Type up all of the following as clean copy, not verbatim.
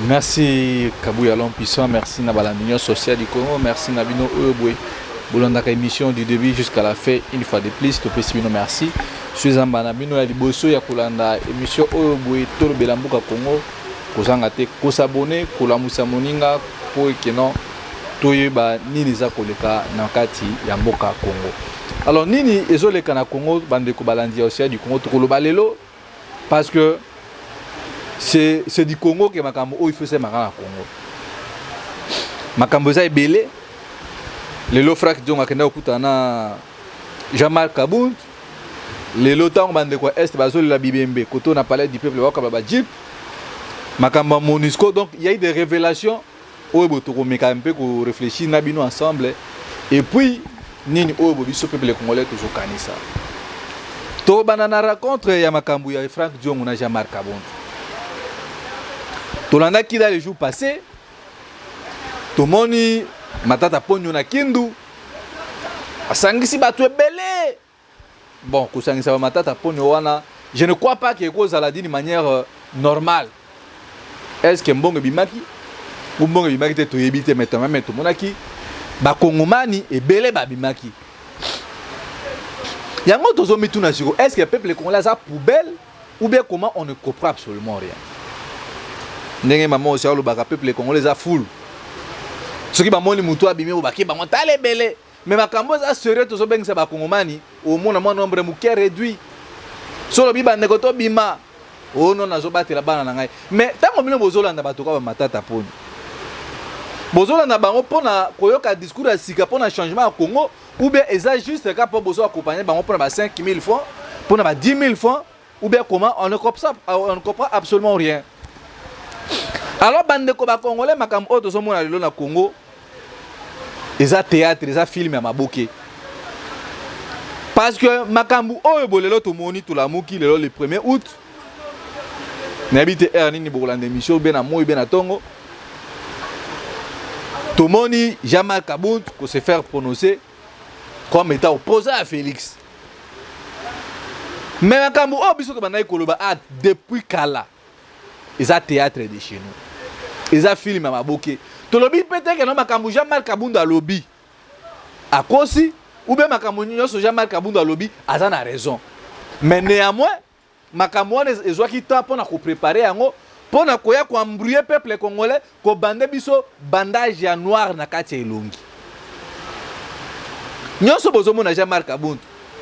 Merci Kabouya Puissant, merci Nabala l'Union sociale du Congo, merci Nabino Oeboué. Bolondaka émission du début jusqu'à la fin, une fois de plus, to pesibino merci. Je suis Nabino ya liboso ya kolanda émission Oeboué Tolo Belambuka Congo. Kozanga te ko s'abonner, ko la musa moninga po ekeno toyeba nini za koleka na kati ya mboka Congo. Alors nini ezoleka na Congo bande ko balandi aussi du Congo to koloba lelo parce que c'est du Congo que makambo il faut c'est makana Congo. Makambo za ebele lelo frak jonga kenda okutana Jean-Marc Kabound lelo tango bande ko est bazoli la bibembe koto na palais du peuple wakaba ba jeep makambo MONUSCO. Donc il y a eu des révélations oyo to ko meka un peu ko réfléchir na bino ensemble et puis nini oyo biso peuple congolais toujours kanisa to banana rencontre ya makambo ya Frank Diongo na Jean-Marc Kabound. Tolanda qui dans les jours passés, Tomoni matata ponyo na kindu, asangisi batu ebele. Bon, kusangisa ba matata ponyo wana, je ne crois pas que cause à la d'une manière normale. Est-ce que mbongo bimaki? Mbongo bimaki te to yebite maintenant même to monaki, ba kongomani ebele ba bimaki. Yango tozo mituna siko, est-ce que le peuple congolais a poubelle ou bien comment on ne comprend absolument rien? Ndenge maman aussi le baka peuple congolais a full. Ce qui ba moni muto abimi o baki ba montale belé. Mais makambo za sérieux to so bengisa ba kongomani au moins na nombre muke réduit. Solo bi ba nekoto bima. Oh non nazo batela bana na ngai. Mais tango bino bozolanda bato ka ba matata poni. Bozolanda bango pona koyoka discours ya sika pona changement à Congo ou bien eza juste ka po bozo accompagner bango pona ba 5000 francs, pona ba 10 000 francs ou bien comment on ne comprend absolument rien. Alors bande ko ba congolais makambo oto so mona lelo na Congo eza théâtre eza film ya maboke parce que makambo oyo bolelo to moni to la muki lelo le 1er août n'habite nini bokolanda émission bien na moi bien na tongo to moni Jean-Marc Kabound ko se faire prononcer comme état opposé à Félix. Mais makambo oyo biso ko banayi koloba depuis kala eza théâtre de chez nous. Eza film à maboke. To lobi peut-être que non makambo Jean-Marc Kabound a lobby. A kosi ou bien makambo nyonso Jean-Marc Kabound a lobby aza na raison. Mais néanmoins makambo wana ezwaki temps pour na ko préparer yango pour na koya ko embrouiller peuple congolais ko bande biso bandage ya noir na kati ya elongi. Nyonso bozomona Jean-Marc Kabound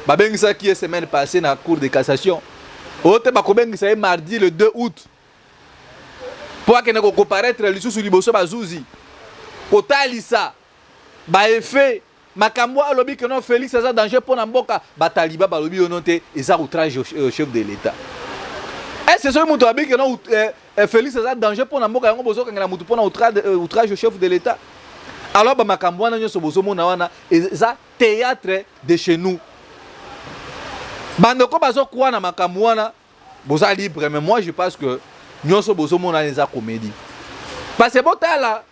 babengisa ki semaine passée na cour de cassation. Ote ba ko bengisa mardi le 2 août. Pour que nous comparaître les sous liboso bazuzi kotalisa ba effet makambo alobi que non Félix eza danger pour mboka bataliba balobi onote eza outrage au chef de l'état. Est-ce que ce muto abi que non Félix eza danger pour mboka yango bozo kangela mutu pour outrage au chef de l'état? Alors ba makambo wana nyoso bozo mona wana eza théâtre de chez nous. Bandoko bazo kwa na makambo wana boza libre, mais moi je pense que nyonso bozo mona eza comédie parce que botala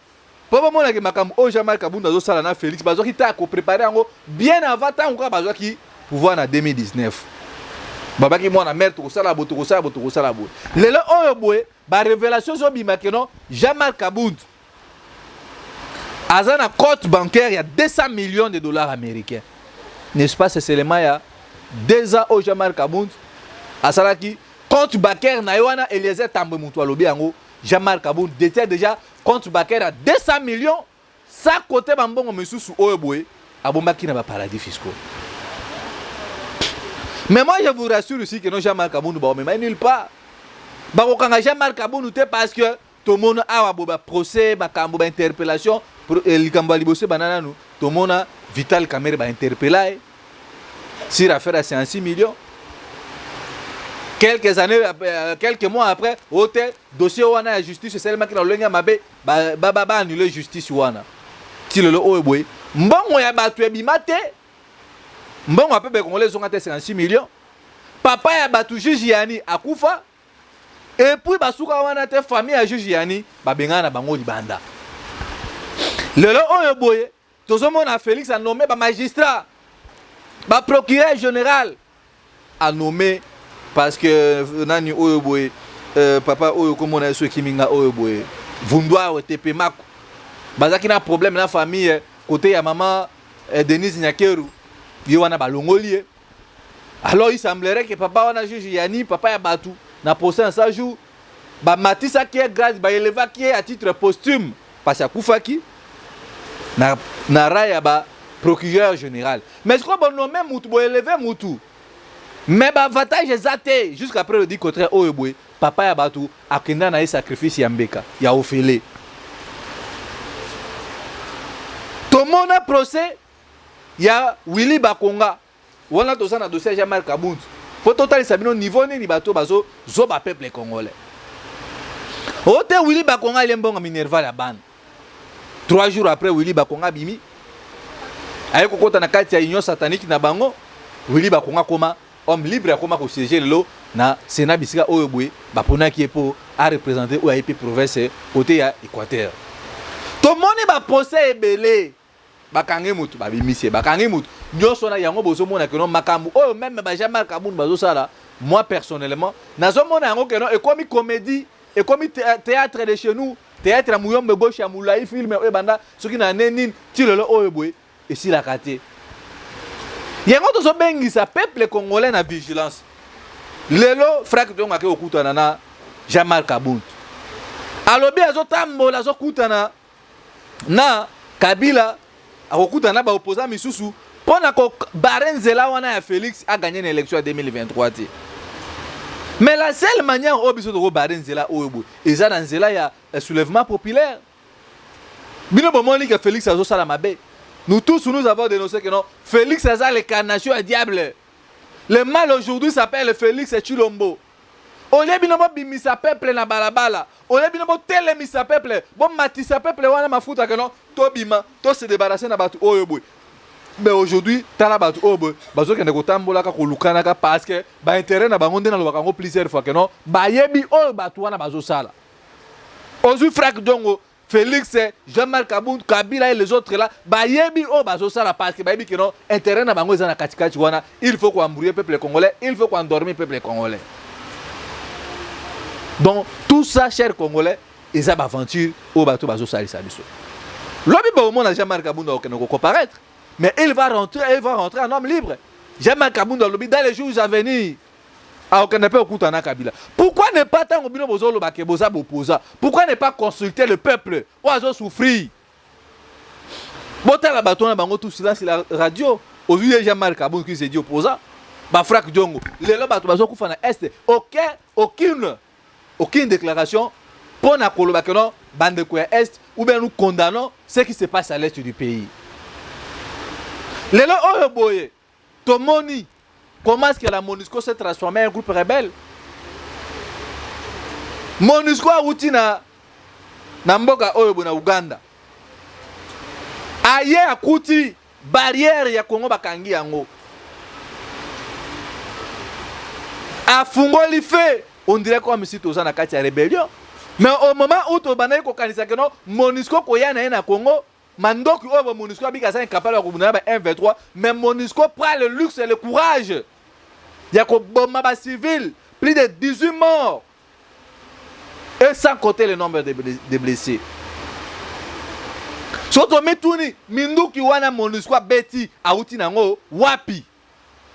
po mona ke makambo o Jean-Marc Kabound azo sala na Félix bazo ki ta ko préparer yango bien avant tant ko bazo ki pouvoir na 2019 babaki mona mère to sala boto ko sala bo lelo oyo boye ba révélation zo bima ke non Jean-Marc Kabound azana compte bancaire ya 200 millions de dollars américains, n'est-ce pas? C'est seulement ya 2 ans au Jean-Marc Kabound asala ki compte bancaire na yoana Eliezer Tambwe mutu alobi yango Jean-Marc Kabound détient déjà compte bancaire à 200 millions sa côté bambongo mesusu oyo boye abombaki na ba paradis fiscaux. Mais moi je vous rassure aussi que non Jean-Marc Kabound ba même nulle part. Ba ko kanga Jean-Marc Kabound te parce que tout monde a ba procès ba kambo ba interpellation pour likambo libosé banana nous tout monde Vital Kamerhe ba interpellé sur affaire à 56 millions. Quelques années, quelques mois après, hôtel dossier wana la justice, c'est seulement qui n'a mabe ba annuler justice wana. Ti le oeboy. Mbongo ya batu ya bimate. Mbongo ape be congolais sont 56 millions. Papa ya batu juge yani akufa. Et puis basuka wana te famille ya juge yani ba benga na bango libanda. Le oeboy, tozo mona Félix a nommé ba magistrat, ba procureur général a nommé parce que nani oyo boye papa oyo komona eso kiminga oyo boye Vundwa ou Tepemako. Bazaki na problème na famille côté ya maman Denise Nyakeru. Yo wana balongoli. Alors il semblerait que papa wana juge Yani, papa ya Batu na procès en sa jour. Ba matisa qui est grâce ba éleva qui est à titre posthume parce que Koufaki na raya ba procureur général. Mais ce qu'on bon nommé Moutou bo élever Moutou. Mais ba avantage exacté jusqu'à après le dit contraire Oyebwe papa ya Batu akenda na sacrifice ya Mbeka ya Ofele. Tout mon procès ya Willy Bakonga. Wana to sana dossier Jean-Marc Kabund. Pour total sabino niveau ni bato bazo zo ba peuple congolais. Ote Willy Bakonga il est bon à Minerva la bande. 3 jours après Willy Bakonga bimi. Aye kokota na kati ya union satanique na bango. Willy Bakonga koma homme libre ya koma ko siéger lelo na Sénat bisika Oyebwe bapona ki epo a représenter OAP province côté ya Équateur. To moni ba procès ebele. Bakange mutu babimisie bakange mutu nyoso na yango bozo mona que non makambu oh même ba Jean-Marc Kabund bazo sala moi personnellement nazo mona yango que non et comme comédie et comme théâtre de chez nous théâtre ya muyombe gauche ya mulai film e banda soki na nenine ti lelo Oyebwe et si la raté yango to so bengisa peuple congolais na vigilance lelo frère to ngake okutana na Jean-Marc Kabund alobi azo tambola azo kutana na Kabila akokutana ba opposant misusu pona ko barenzela wana ya Félix a gagné l'élection en 2023 ti. Mais la seule manière au biso de barenzela Oyebwe eza na nzela ya soulèvement populaire. Bino bomoni que Félix azo sala mabe. Nous tous nous avons dénoncé que non Félix a les carnations à diable. Le mal aujourd'hui s'appelle Félix Chilombo. Ole bino bo bimisa peuple na balabala. Ole bino bo telemisa peuple. Bo matisa peuple wana mafuta que non to bima to se débarrasser na batu Oyebwe. Mais aujourd'hui tala batu Oyebwe bazo kende ko tambola ka ko lukana ka parce que ba intérêt na bango ndena lobaka ngo plusieurs fois que non ba yebi oyo batu wana bazo sala. Aujourd'hui frère Dongo Félix Jean-Marc Kabund Kabila et les autres là ba yebi oyo bazo sala parce que ba yebi que non intérêt na bango ezana katikati wana il faut qu'on embrouiller peuple congolais, il faut qu'on endormir peuple congolais. Donc tout ça chers congolais ils ont aventure au bateau bazo sali sabiso. L'homme ba au monde Jean-Marc Kabund aucun ne comparaître mais il va rentrer en homme libre. Jean-Marc Kabund dans les jours à venir. Aucun ne peut écouter na Kabila. Pourquoi ne pas tant bino bozo lo bakeboza bopoza? Pourquoi ne pas consulter le peuple? Oazo souffrir. Bota la bateau na bango tout silence la radio. Aujourd'hui Jean-Marc Kabund qui se dit opposant. Ba frère Diongo. Les là bateau bazo kufa na est aucune déclaration pour na koloba que non bande ko est ou bien nous condamnons ce qui se passe à l'est du pays. Les là Oyeboye Tomoni comment est-ce que la MONUSCO s'est transformée en un groupe rebelle? MONUSCO a outi na mboka Oyeboye na Uganda. Aye akuti barrière ya Congo bakangi yango. Afungoli fait on dirait comme si tous en a kati ya rébellion. Mais au moment où to banayi ko kanisa que non MONUSCO ko yana na Congo Mandoki oyo MONUSCO abika sa incapable de kubuna ba 1-23 mais MONUSCO prend le luxe et le courage. Il y a bomba ba civil, plus de 18 morts. Et sans compter le nombre de blessés. Soto metuni minduki wana MONUSCO beti auti nango wapi.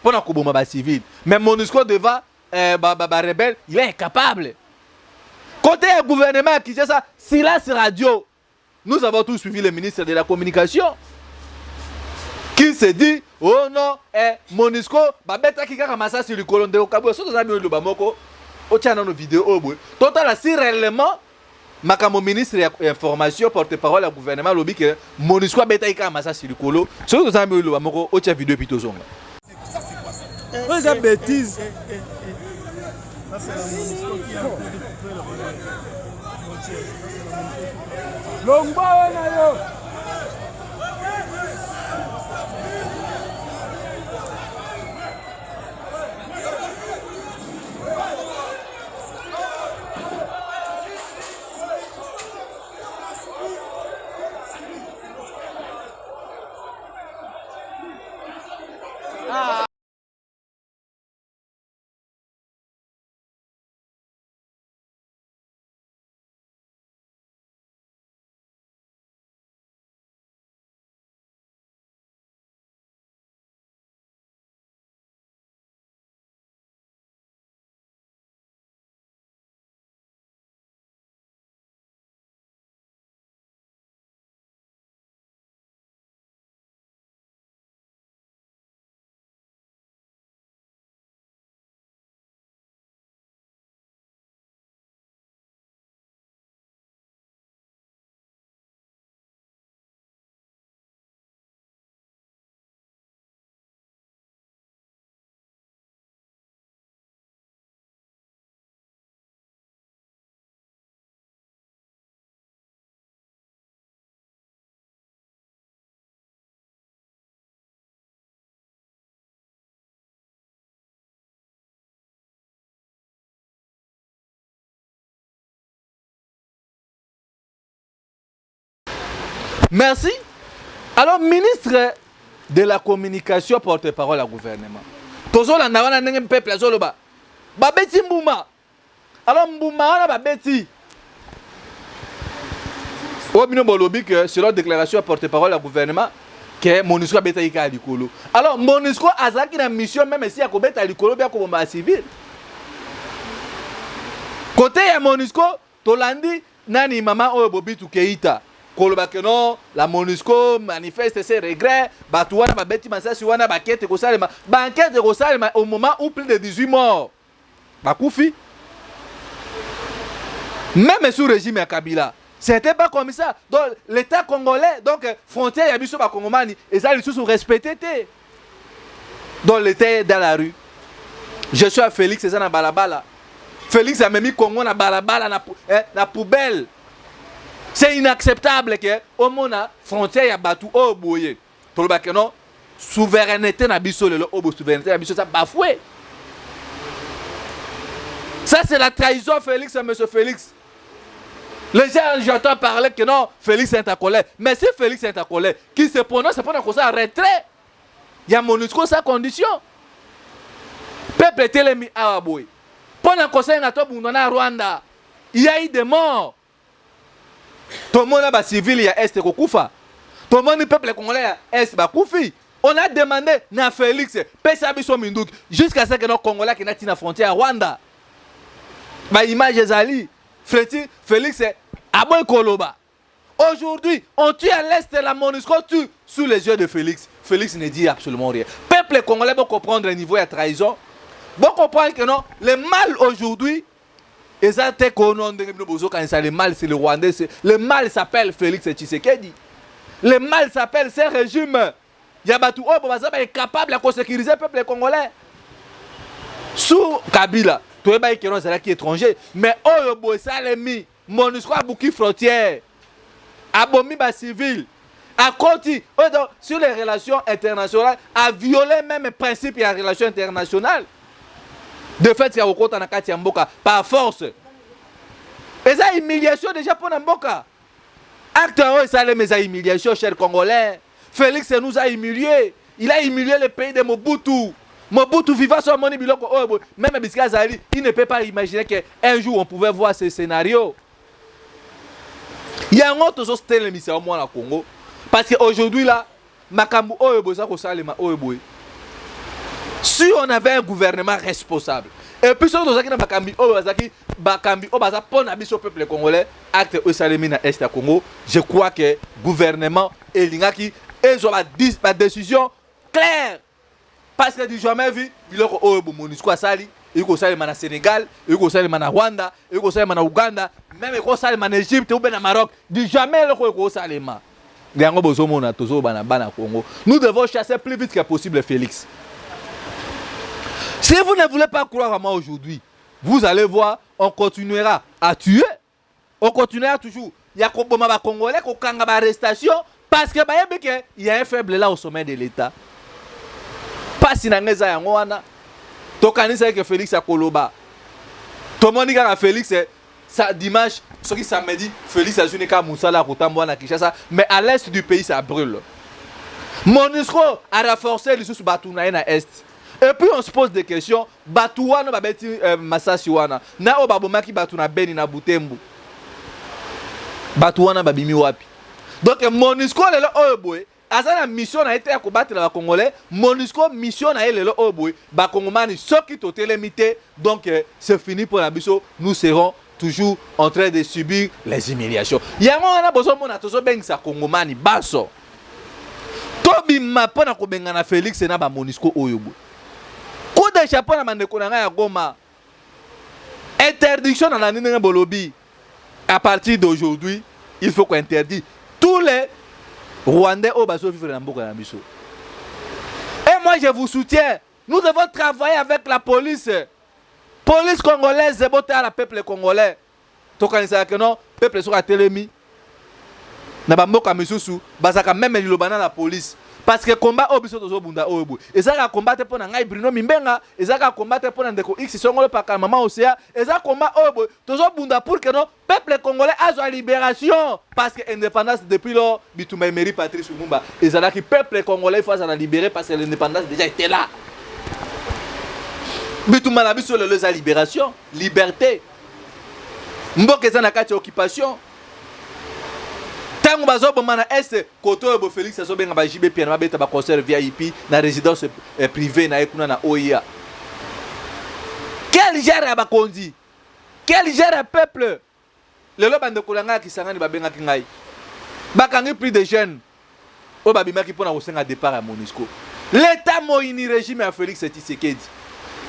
Pona ko bomba ba civil. Mais MONUSCO devant ba rebelle, il est incapable. Côté gouvernement qui ça silence radio. Nous avons tous suivi le ministre de la Communication qui se dit oh non MONUSCO babeta ki kaka massa sur le colon de Okabo so tozami lo bamoko o tia na no vidéo obo total si réellement makamo ministre ya information porte-parole du gouvernement lobi que MONUSCO babeta ki kaka massa sur le colon so tozami lo bamoko o tia vidéo pito zonga c'est bêtise. Longba na yo Merci. Alors, ministre de la communication, porte-parole au gouvernement. Tozo la nawana nenge peuple azoloba. Babeti Mbouma. Alors Mbouma wana babeti. Obino bolobi que selon déclaration porte-parole au gouvernement que MONUSCO beta ika likolo. Alors MONUSCO azaki na mission même si akobeta likolo bien ko bomba civil. Côté ya MONUSCO tolandi nani mama oyo Bobitu Keita. Koloba que non, la MONUSCO manifeste ses regrets, batouana babeti masasi wana bakete ko salema, banquete ko salema au moment où plus de 18 morts. Bakoufi. Même sous régime ya Kabila, c'était pas comme ça. Donc l'état congolais, donc frontière ya biso ba Kongomani, et ça ils sont respectés. Donc l'état est dans la rue. Je suis à Félix et ça na balabala. Félix a mis Congo na balabala na poubelle. C'est inacceptable que au monde frontière ya batu o boye. Toloba que non souveraineté na biso lelo obo souveraineté na biso ça bafoué. Ça c'est la trahison Félix à monsieur Félix. Les gens j'entends parler que non Félix est un colère. Mais si Félix est un colère, qui se prononce c'est pour ça retrait. Il y a MONUSCO sa condition. Peuple telemi awa boye. Pendant conseil na to bundona Rwanda, il y a eu des morts. Tout le monde a civil, il y a Est Kokufa. Tout le monde, peuple congolais, Est Bakoufi. On a demandé à Félix, Pesabiso Mindouk, jusqu'à ce que nos Congolais qui n'ont la frontière à Rwanda. Bah, image Zali, Félix est à Boy Koloba. Aujourd'hui, on tue à l'Est de la MONUSCO, tue sous les yeux de Félix. Félix ne dit absolument rien. Peuple congolais va comprendre le niveau de trahison. Vous comprenez que non, le mal aujourd'hui, et ça, le mal, c'est le Rwandais. Le mal s'appelle Félix Tshisekedi. Le mal s'appelle ce régime. Yabatou est capable de sécuriser le peuple congolais. Sous Kabila, tout le monde est étranger. Mais Oyobo Salemi, MONUSCO a bouclé frontière. Abomi bas civil. A continué sur les relations internationales, a violé même les principes et les relations internationales. De fait, il y a au Nakati Mboka par force. Et ça, humiliation déjà pour Mboka. Acteur, ça, les humiliations, chers Congolais. Félix nous a humiliés. Il a humilié le pays de Mobutu. Mobutu vivant sur mon biloko. Même Biska Zali, il ne peut pas imaginer qu'un jour on pouvait voir ce scénario. Il y a un autre chose télémisé au moins au Congo. Parce qu'aujourd'hui, là, Makambu Oyebo, ça, si on avait un gouvernement responsable, et puis si on avait un Bakambi Obaza pour le peuple congolais, acte Osalemi na Est à Congo, je crois que le gouvernement et l'Ingaki, ils ont la décision claire. Parce que du jamais vu, il y a un MONUSCO à Sali, il y a un Sénégal, il y a un Rwanda, il y a un Ouganda, même il y a un Égypte ou un Maroc, du jamais il y a un Congo. Nous devons chasser plus vite que possible Félix. Si vous ne voulez pas croire à moi aujourd'hui, vous allez voir, on continuera à tuer. On continuera toujours. Il y a des Congolais qui ont des arrestations parce qu'il y a un faible là au sommet de l'État. Pas si vous avez un que Félix a Koloba. Tout le monde dit que Félix est dimanche, samedi, Félix a joué à Moussala, à Kinshasa, mais à l'est du pays ça brûle. MONUSCO a renforcé les sous Batounaï à l'est. Et puis on se pose des questions. Batouana babeti Masasiwana. Na obabomaki Batuna Beni na Butembo. Batouana babimi wapi. Donc MONUSCO lelo oyoboy. Asa la mission a été à combattre les Congolais. MONUSCO mission a été oyoboy. Ba Congomani soki totelemité. Donc c'est fini pour la mission. Nous serons toujours en train de subir les humiliations. Yango wana bozo mona tozo bengisa Congomani baso. Tobi mapona ko bengana Félix na ba MONUSCO oyoboy. Coup de chapeau na mandeko na ya Goma. Interdiction dans la Nina Bolobi. À partir d'aujourd'hui, il faut qu'on interdise tous les Rwandais au bateau vivre dans Mboka Nabiso. Et moi je vous soutiens. Nous devons travailler avec la police. Police congolaise, c'est boté à la peuple congolais. Tokanisa que non, peuple sera télémi. Na ba Mboka Misusu, basaka même lilobana la police. parce que combat obiso tozo bunda obo ezaka combattre pour ngai Bruno Mimbenga ezaka combattre pour ndeko X songolo paka maman Océa ezaka combat obo tozo bunda pour que non peuple congolais a sa libération parce que indépendance depuis lors bitumba Emery Patrice Lumumba ezala ki peuple congolais face à la libérer parce que l'indépendance déjà était là bitumba na biso le la libération liberté mboka ezana kati occupation. Tango bazo bomana est koto bo Félix azo benga ba JB piano beta ba concert VIP na résidence privée na ekuna na OIA. Quel gère ba kondi? Quel gère peuple? Le lo bande kolanga ki sangani ba benga ki ngai. Bakangi plus de jeunes. O ba bimaki pona ko senga départ à Monusco. L'état moini régime à Félix Tshisekedi.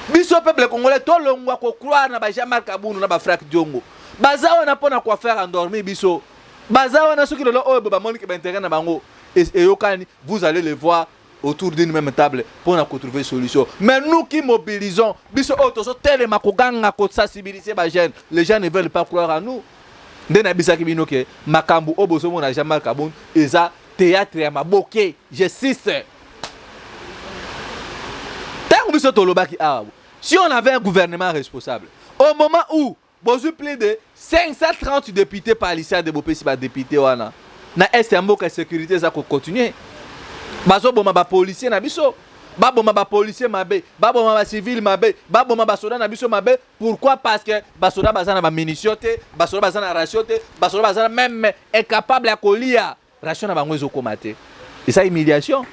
Biso peuple congolais to longwa ko croire na ba Jean-Marc Kabundu na ba Franck Diongo. Bazao na pona quoi faire endormir biso. Bazao na soki lelo oyo ba monique ba intérêt na bango et yokani vous allez le voir autour d'une même table pour trouver solution. Mais nous qui mobilisons biso otoso telema ko ganga ko sensibiliser ba jeunes, les gens ne veulent pas croire en nous. Ndena bisaki binoke makambu oboso mona Jean-Marc Kabundu eza théâtre ya maboke, j'insiste. Tango biso tolobaki awa. Si on avait un gouvernement responsable, au moment où bozu plus de 530 députés par lycée de Bopé si ba député wana na est mboka sécurité za ko continuer bazo boma ba policier na biso ba boma ba policier mabe ba boma ba civil mabe ba boma ba soda na biso mabe. Pourquoi? Parce que ba soda bazana ba munitions te ba soda bazana ration te ba soda bazana même incapable à kolia ration na bango ezokomate et ça humiliation.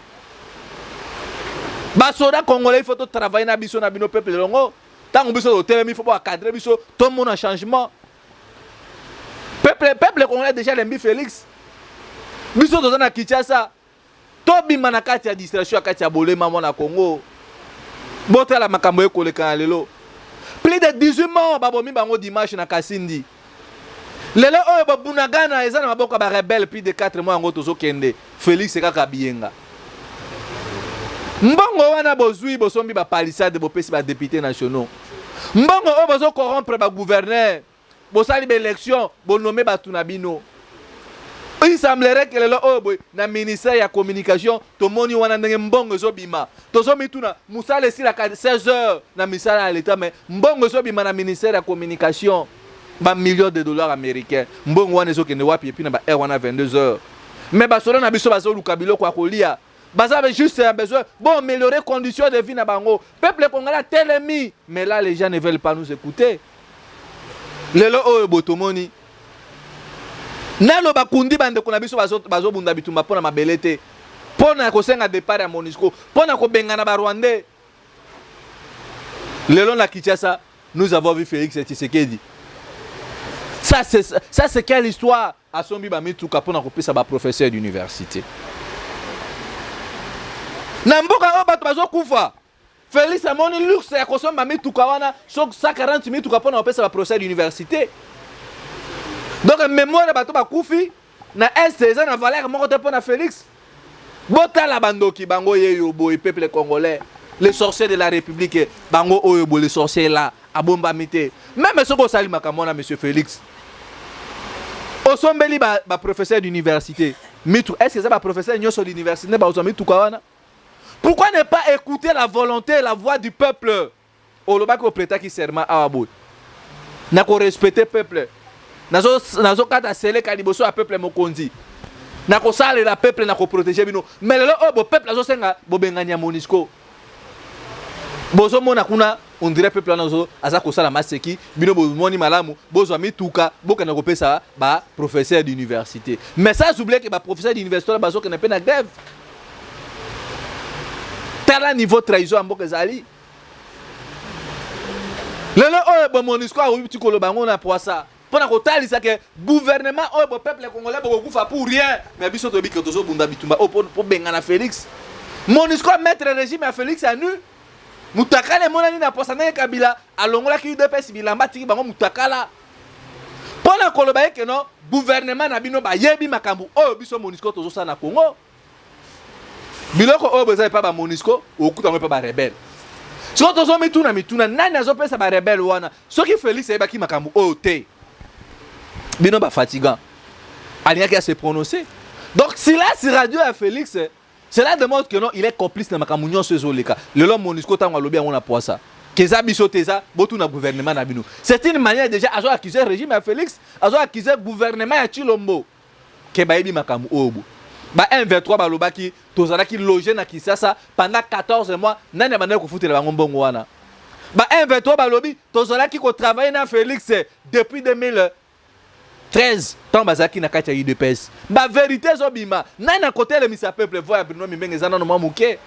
Ba soda congolais il faut travailler na biso na bino peuple longo. Tant que vous avez il faut cadrer, tout le monde a changement. Peuple congolais déjà l'aime Félix. Biso to na Kinshasa. To bima na kati ya distraction kati ya bolema mona Congo. Bota la makambo ekoleka lelo. Plus de 18 morts babomi bango dimanche na Kasindi. Lelo oyo babunagana eza na maboko ba rebelle plus de 4 mois ngo tozo kende. Félix kaka biyenga. Mbongo wana bozui bosombi ba palissade bo pesi ba députés nationaux. Mbongo o bozo corrompre ba gouverneur. Bosali ba élection, bo nommer ba tunabino. Il semblerait que le obo na ministère ya communication to moni wana ndenge mbongo zo bima. Tozo mituna musale si la 16 heures na misala à l'état mais mbongo zo bima na ministère ya communication ba millions de dollars américains. Mbongo wana zo kende wapi epi na ba heure wana 22 heures. Mais ba solo na biso ba zo lukabilo kwa kolia. Baza avait juste besoin bon améliorer conditions de vie na bango. Peuple congolais telemi mais là les gens ne veulent pas nous écouter. Lelo oyo botomoni nalo bakundi bande kuna biso bazo bunda bitumba pona mabelete pona ko senga départ ya Monusco pona ko bengana ba Rwandais. Lelo na Kinshasa nous avons vu Félix Tshisekedi. Ça c'est quelle histoire à sombi ba mituka pona ko pesa ba professeur d'université. Na mboka o bato bazo kufa Félix amoni luxe ya kosomba mituka wana sok 140 mituka pona opesa ba professeur d'université. Donc mémoire bato ba kufi na est eza na valeur moko te pona Félix. Botala bandoki bango yeyo boy peuple congolais, les sorciers de la République bango oyo bo les sorciers là abomba mité. Même soko sali makamona monsieur Félix. Osombeli ba professeur d'université. Mitu est-ce que ça ba professeur nyoso d'université ba osombeli mituka wana? Pourquoi ne pas écouter la volonté et la voix du peuple? Oloba ko prêta ki serment awabo. Na ko respecter peuple. Nazo kata sele kaliboso a peuple mokonzi. Na ko sale la peuple na ko protéger bino. Mais le bo peuple azo senga bo benganya Monusco. Bozo mona kuna on dirait peuple nazo aza ko sala maseki bino bo moni malamu bozo mituka boka na ko pesa ba professeur d'université. Mais ça s'oublie que ba professeur d'université bazo que na pe na grève. Tel niveau trahison mboka zali. Lelo oyo bo Monusco a ubi tikolo bango na poisa. Pona ko talisa que gouvernement oyo bo peuple congolais bo kufa pour rien. Mais biso to bi que tozo bunda bitumba o pour bengana Félix. Monusco mettre régime à Félix à nu. Mutakala monani na poisa na Kabila alongola ki UDPS bilamba tiki bango mutakala. Pona ko loba que non gouvernement na bino ba yebi makambu oyo biso Monusco tozo sa na Congo. Biloko oyo beza pa ba Monusco okuta ngo pa ba rebelle. So tozo mituna nani azopesa ba rebelle wana. Soki Félix ebaki makambu oyo te. Bino ba fatigant. Alien qui a se prononcer. Donc si là si radio à Félix Cela démontre que non, il est complice dans makambo nyonso ezoleka. Lelo MONUSCO tango alobi yango na poisa. Keza biso teza botu na gouvernement na bino. C'est une manière déjà à accuser le régime à Félix, à accuser le gouvernement à Chilombo. Que baebi makambo obo. Ba M23 balobaki tozalaki logé na Kinshasa pendant 14 mois, nani abandaki kofutela bango mbongo wana. Ba M23 balobi tozalaki ko travailler na Félix depuis 2013 tant bazaki na kati ya UDPS. Ba vérité zobima nani na côté le misa peuple voya Bruno Mimbenga zana no mamuke.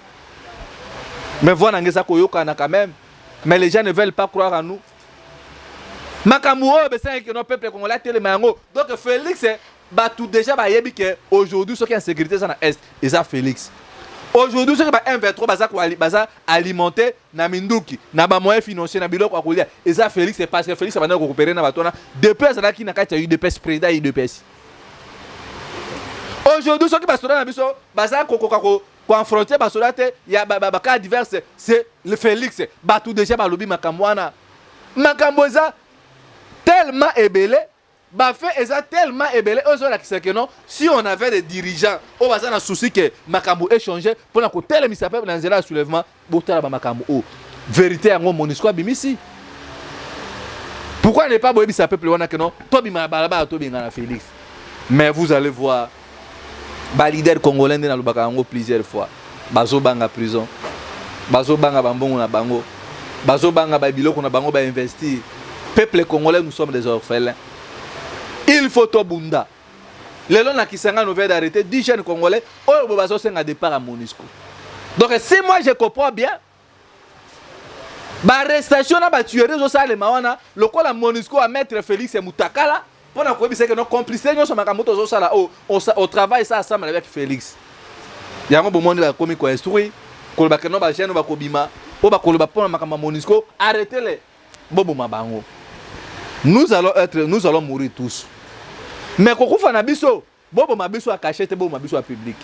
Mais voilà ngeza koyoka na quand même. Mais les gens ne veulent pas croire en nous. Makambo besa que nos peuple congolais tele mango. Donc Félix bah tout déjà bah yebi que aujourd'hui ceux qui en sécurité ça na est et ça Félix. Aujourd'hui ceux qui ba M23 baza alimenter na minduki na ba moyen financier na biloko akolia et ça Félix c'est parce que Félix va récupérer na batona depuis ça qui na kati ya UDPS président UDPS. Aujourd'hui ceux qui basoda na biso baza ko confronter basoda te ya ba cas divers c'est le Félix bah tout déjà ba lobi makambo wana makambo za tellement ébélé. Bah fait ça tellement ébélé que non si on avait des dirigeants on va ça souci que makambo échanger pour que tel mi s'appelle dans un soulèvement botala ba makambo o vérité en MONUSCO bimisi. Pourquoi ne pas boyebi ça peuple wana que non to bima balaba to binga na Félix. Mais vous allez voir ba leader congolais na lobaka ngo plusieurs fois bazo banga prison bazo banga bambongo na bango bazo banga ba biloko na bango ba investir. Peuple congolais nous sommes des orphelins. Il faut tout bunda. Les gens qui sont nouvelle d'arrêter 10 jeunes congolais, oh bobazo c'est un départ à MONUSCO. Donc si moi je comprends bien, l'arrestation na ba tuerie zo sale mawana, le quoi la MONUSCO à mettre Félix et Mutakala pour na koyebi c'est que nos complices nous sommes makambo zo sala au travail ça ensemble avec Félix. Yango bomondi ba komi ko instruire, ko ba keno ba jeune ba kobima, o ba ko ba pour makambo MONUSCO, arrêtez-les. Bobo mabango. Nous allons mourir tous. Mais quand on a biso, bobo mabiso a caché, bobo mabiso a public.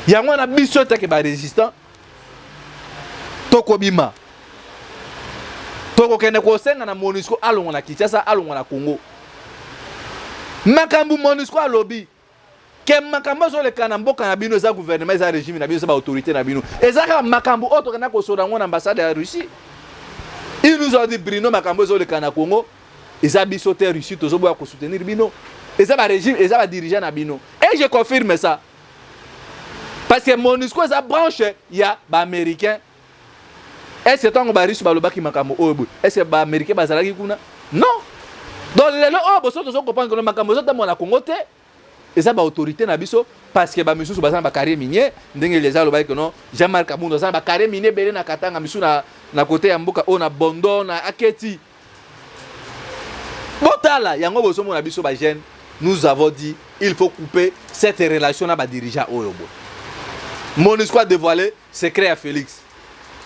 Yango na biso te ke ba résistant. Toko bima. Toko kene ko senga na MONUSCO alongo na Kinshasa, alongo na Congo. Makambu MONUSCO alobi. Ke makambo zo le kana mboka na bino za gouvernement za régime na bino za ba autorité na bino. Ezaka makambu oto kana ko soda ngona ambassade ya Russie. Il nous a dit Bruno makambo zo le kana Congo. Ils ont bisoté Russie, tous ont besoin soutenir Bino. Ils ont un régime, ils ont un dirigeant à Bino. Et je confirme ça. Parce que MONUSCO, ça branche, il y a des Américains. Est-ce que tu as Russe qui m'a dit est-ce que les Américains bazalaki kuna? Non. Donc les gens ont besoin de comprendre que le makambo zo dans Congo te. Ils ont une autorité na biso parce que ba misu so bazana ba carrière minier, ndenge les gens que non, Jean-Marc Abundo za ba carrière minier belé na katanga misu na côté ya mboka o na Bondo na Aketi. Botala, yango boso mona biso ba jeune, nous avons dit il faut couper cette relation na ba dirigeant oyobo. MONUSCO a dévoilé secret à Félix.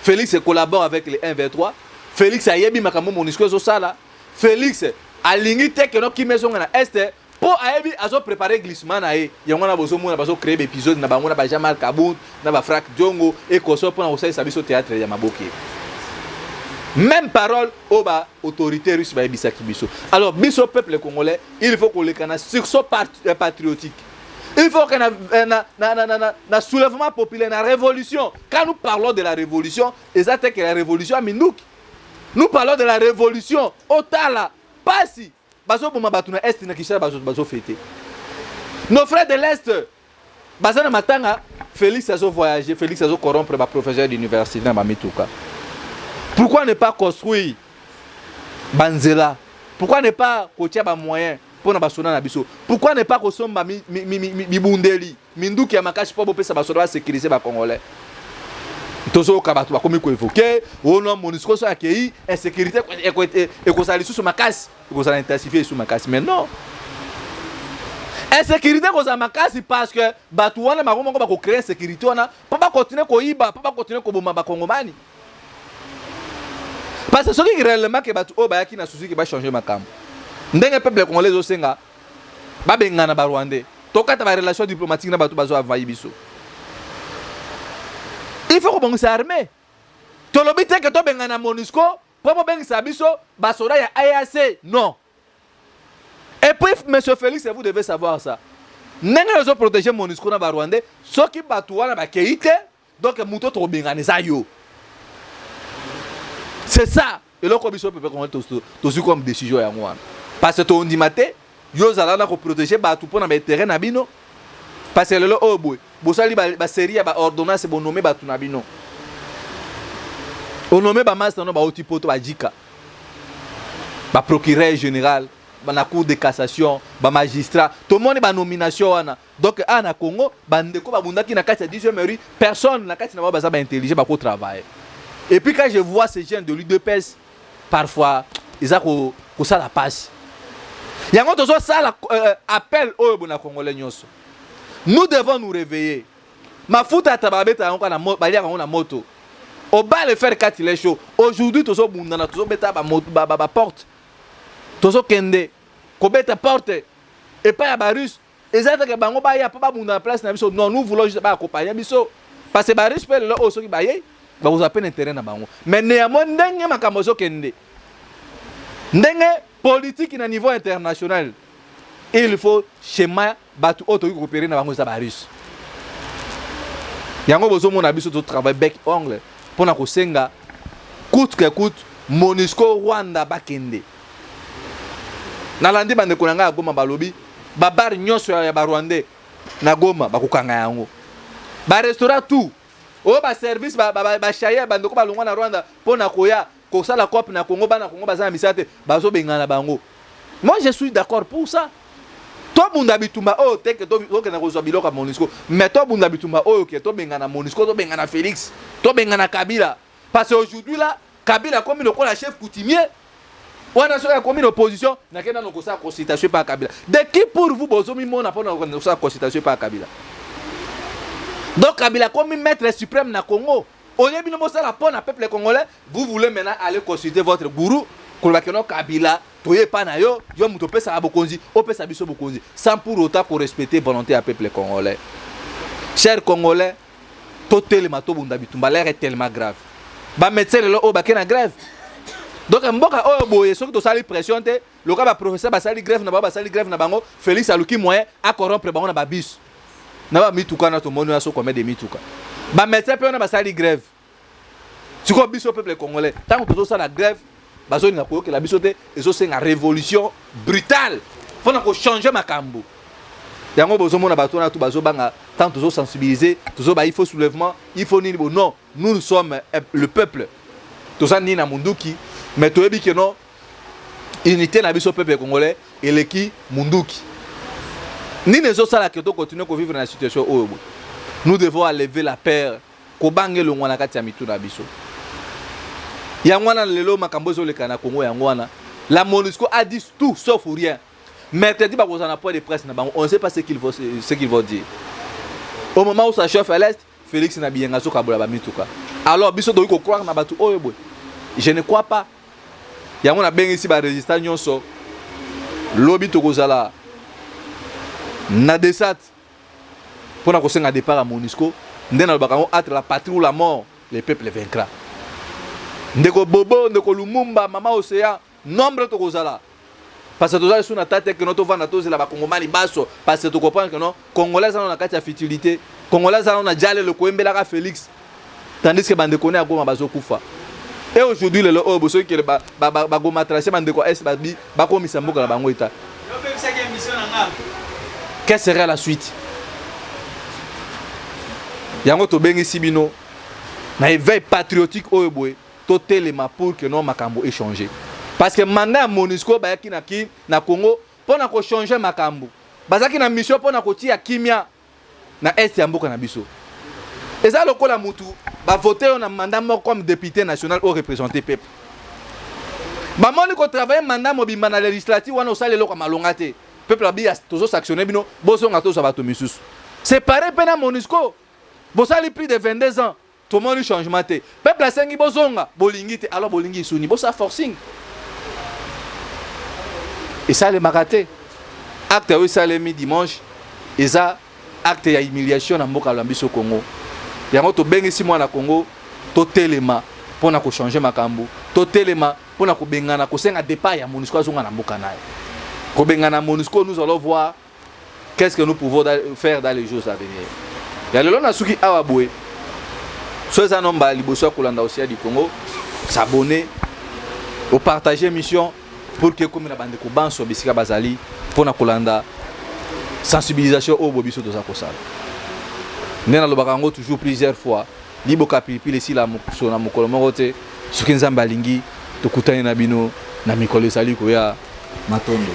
Félix collabore avec les 1-23. Félix a yebi makambo MONUSCO zo sala. Félix a lingi te que no ki maison na est pour ayebi azo préparer glissement na e. Yango na boso mona bazo créer épisode na bango na ba Jamal Kabund, na ba Frank Diongo et koso pour na osai sabiso théâtre ya maboki. Même parole au bas autorité russe ba bisaki biso. Alors biso peuple congolais, il faut qu'on le cana sur son patriotique. Il faut que na soulèvement populaire, na révolution. Quand nous parlons de la révolution, exactement que la révolution à Mindouk. Nous parlons de la révolution Otala, pas si bazo boma batuna est na Kinshasa bazo fêter. Nos frères de l'est bazana matanga Félix azo voyager, Félix azo corrompre ba professeur d'université na Mituka. Pourquoi ne pas construire Banzela? Pourquoi ne pas coacher ba moyen pour na basona na biso? Pourquoi ne pas kosomba bibundeli minduki ya makashi po bopesa basoda ba sécuriser ba congolais? Tozo kabatu ba komi ko évoquer ono MONUSCO so akei insécurité et ko sali sous makasi, ko sali intensifier sous makasi. Mais non. Insécurité ko za makasi parce que batu wana makomo ko ba ko créer sécurité wana pas ba continuer ko iba, pas ba continuer ko bomba ba kongomani. Parce que ce qui est réellement que batu o ba yaki na souci qui va changer makambo. Ndenge peuple congolais zo senga ba bengana ba Rwandais. Tokata ba relation diplomatique na batu bazo avayi biso. Il faut qu'on s'arme. To lobite que to bengana MONUSCO pour bengisa biso basoda ya AEC. Non. Et puis monsieur Félix, vous devez savoir ça. ndenge ozo protéger MONUSCO na ba Rwandais soki bato wana ba keite donc muto to benganisa yo. C'est ça. Et là, comme ils sont comme décision à moi. Parce que ton dimate, yo zalana ko protéger ba tout pour na terrain na bino. Parce que le oh boy, bosali ba série ba ordonnance bon nommer ba tout na bino. On nomme ba master no ba otipoto ba jika. Ba procureur général, ba na cour de cassation, ba magistrat, tout le monde ba nomination wana. Donc na Congo, ba ndeko ba bundaki na kati ya 10e mairie, personne na kati na ba za ba intelligent ba ko travailler. Et puis quand je vois ces gens de l'UDPS, parfois, ils ont ça la passe. Il y a un ça appel au Congolais. Nous devons nous réveiller. Ma foute à tababeta na moto. Au bas le faire quand il est chaud. Aujourd'hui, tous les gens tous beta ba porte. Tous kende. Ko beta porte. Et pas ya barus. Exactement que bango ba ya pas bunda place na biso. Non, nous voulons juste ba accompagner biso. Parce que barus peut le oso ki baye. Vous appelez intérêt na bango. Mais néanmoins ndenge makambo zo kende. Ndenge politique na niveau international. Il faut schéma batu auto coopérer na bango za barus. Yango bozo mona biso to travail bec ongle pour na ko senga coûte que coûte MONUSCO Rwanda bakende. Na landi bande ko nga Goma balobi ba bar nyonso ya ba Rwandais na Goma bakukanga yango. Ba restaurant tout. Oh ba service ba chaye bande ko balongwa na Rwanda pour na koya ko sala cop na Congo bana Congo bazana misate bazo bengana bango. Moi je suis d'accord pour ça. Toi bunda bitumba oh teke to na ko biloko MONUSCO mais toi bunda bitumba oh que to bengana MONUSCO to bengana Félix to bengana Kabila parce qu'aujourd'hui là Kabila comme le chef coutumier on a comme une opposition na kena no ko sa consultation par Kabila. De qui pour vous bozo mi mona pour na sa consultation par Kabila. Donc Kabila comme maître suprême na Congo. Au lieu de ça la pona peuple congolais, vous voulez maintenant aller consulter votre gourou kolakeno Kabila, toye pa na yo, yo muto pesa abokonzi, o pesa biso bokonzi, sans pour autant pour respecter volonté à peuple congolais. Chers Congolais, totel mato bunda bitumba l'air est tellement grave. Ba médecin le o ba kena grève. Donc mboka o boye soki to sali pression te, le ka ba professeur ba sali grève na bango, Félix aluki moyen a corrompre bango na ba bis. Na ba mituka na to monu aso comme des mituka. Ba médecin pe on a ba sali grève. Tu ko biso peuple congolais, tant que to ça la grève, bazo ni na ko que la biso te, ezo c'est une révolution brutale. Faut na ko changer makambo. Yango bozo mona bato na tout bazo banga, tant to sensibiliser, to ba il faut soulèvement, il faut ni non, nous sommes le peuple. To ça ni na munduki, mais to ebi que non unité na biso peuple congolais et leki munduki. Ni les autres là que to continuer ko vivre dans la situation où nous devons lever la paix ko bange le ngwana kati ya mitu na biso. Yangwana lelo makambo zo le kana Congo yangwana. La MONUSCO a dit tout sauf rien. Mercredi ba kozana point de presse na bango, on ne sait pas ce qu'ils vont dire. Au moment où ça chauffe à l'est, Félix na biyenga so kabola ba mituka. Alors biso do ko croire na batu oyo boy. Je ne crois pas. Yangwana bengi si ba résistant nyonso. Lobi to kozala na desat pour na kosenga départ à MONUSCO, ndena bakango entre la patrie ou la mort, le peuple vaincra. Ndeko Bobo, ndeko Lumumba, Mama Océan, nombre to kozala. Parce que tous les tête que notre vent tous la bakongomani basso parce que tu comprends que non congolais on a kati ya futilité, congolais on a déjà le Koembela Félix. Tandis que bande connaît à Goma bazo kufa. Et aujourd'hui le obo ceux qui ba Goma tracé bande ko es ba ko misamboka na bango eta. Quelle serait la suite? Yango to bengi sibino na éveil patriotique oyo boy to telema pour que non makambo échanger parce que mandat MONUSCO ba yaki na Congo pour na ko changer makambo bazaki na mission pour na ko tia kimia na est ya mboka na biso eza lokola mutu ba voter na mandat moko comme député national au représenter peuple ba moni ko travailler mandat mobimba na législative wana osale loko malonga te peuple abi tozo sanctionner bino boso ngato za bato misusu c'est pareil pena MONUSCO bosali plus de 22 ans tout le monde changement te peuple asengi bozonga bolingi te alors bolingi suni bosa forcing et ça les maraté acte oui ça les mi dimanche et ça acte ya humiliation na mboka la biso Congo yango to bengi si mwana Congo to telema pona ko changer makambu to telema pona ko bengana ko senga départ ya MONUSCO azonga na mboka naye ko bengana MONUSCO nous allons voir qu'est-ce que nous pouvons faire dans les jours à venir. Il y a le long à ceux qui a aboué. Soit un homme à Liboso Kolanda aussi du Congo, s'abonner, au partager mission pour que comme la bande de ban sur Bisika Bazali pour na Kolanda sensibilisation au bobiso de Zakosal. Nena lo bakango toujours plusieurs fois. Libo kapilipili si la mukso na mukolo morote, suki nzamba lingi, to kutani na bino na mikolo sali ko ya matondo.